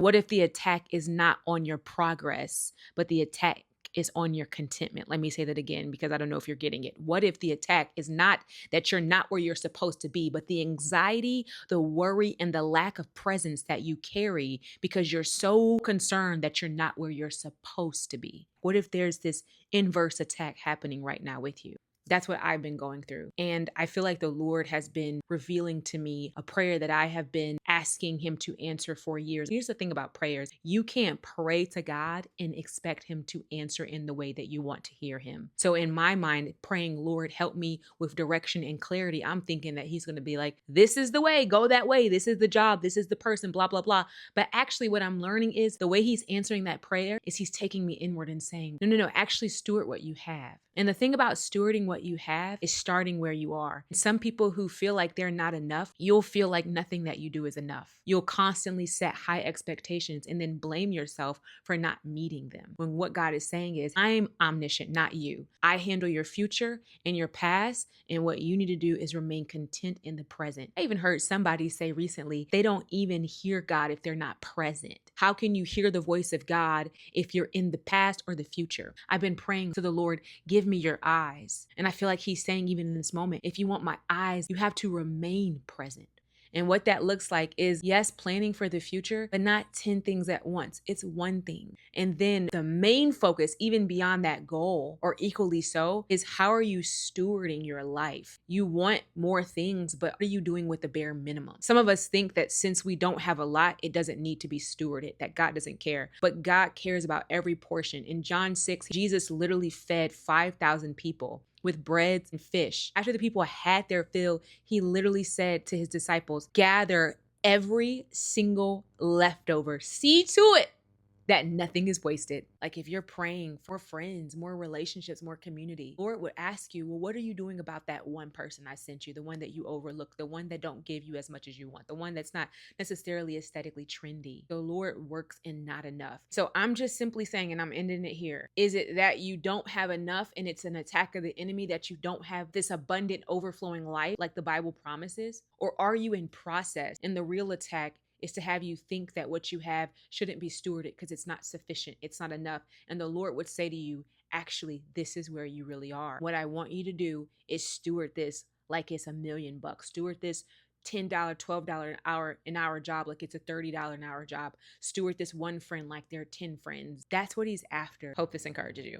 What if the attack is not on your progress, but the attack is on your contentment? Let me say that again because I don't know if you're getting it. What if the attack is not that you're not where you're supposed to be, but the anxiety, the worry, and the lack of presence that you carry because you're so concerned that you're not where you're supposed to be? What if there's this inverse attack happening right now with you? That's what I've been going through. And I feel like the Lord has been revealing to me a prayer that I have been asking Him to answer for years. Here's the thing about prayers: you can't pray to God and expect Him to answer in the way that you want to hear Him. So, in my mind, praying, Lord, help me with direction and clarity, I'm thinking that He's going to be like, this is the way, go that way. This is the job. This is the person, blah, blah, blah. But actually, what I'm learning is the way He's answering that prayer is He's taking me inward and saying, no, no, no, actually steward what you have. And the thing about stewarding what you have is starting where you are. Some people who feel like they're not enough, you'll feel like nothing that you do is enough. You'll constantly set high expectations and then blame yourself for not meeting them. When what God is saying is, I'm omniscient, not you. I handle your future and your past, and what you need to do is remain content in the present. I even heard somebody say recently, they don't even hear God if they're not present. How can you hear the voice of God if you're in the past or the future? I've been praying to the Lord, give me your eyes. And I feel like He's saying, even in this moment, if you want my eyes, you have to remain present. And what that looks like is, yes, planning for the future, but not 10 things at once. It's one thing. And then the main focus, even beyond that goal, or equally so, is how are you stewarding your life? You want more things, but what are you doing with the bare minimum? Some of us think that since we don't have a lot, it doesn't need to be stewarded, that God doesn't care. But God cares about every portion. In John 6, Jesus literally fed 5,000 people with breads and fish. After the people had their fill, He literally said to His disciples, gather every single leftover. See to it that nothing is wasted. Like if you're praying for friends, more relationships, more community, Lord would ask you, well, what are you doing about that one person I sent you, the one that you overlook, the one that don't give you as much as you want, the one that's not necessarily aesthetically trendy? The Lord works in not enough. So I'm just simply saying, and I'm ending it here, is it that you don't have enough and it's an attack of the enemy that you don't have this abundant overflowing life like the Bible promises? Or are you in process and the real attack is to have you think that what you have shouldn't be stewarded because it's not sufficient, it's not enough. And the Lord would say to you, actually, this is where you really are. What I want you to do is steward this like it's $1,000,000. Steward this $10, $12 an hour job like it's a $30 an hour job. Steward this one friend like they're 10 friends. That's what He's after. Hope this encourages you.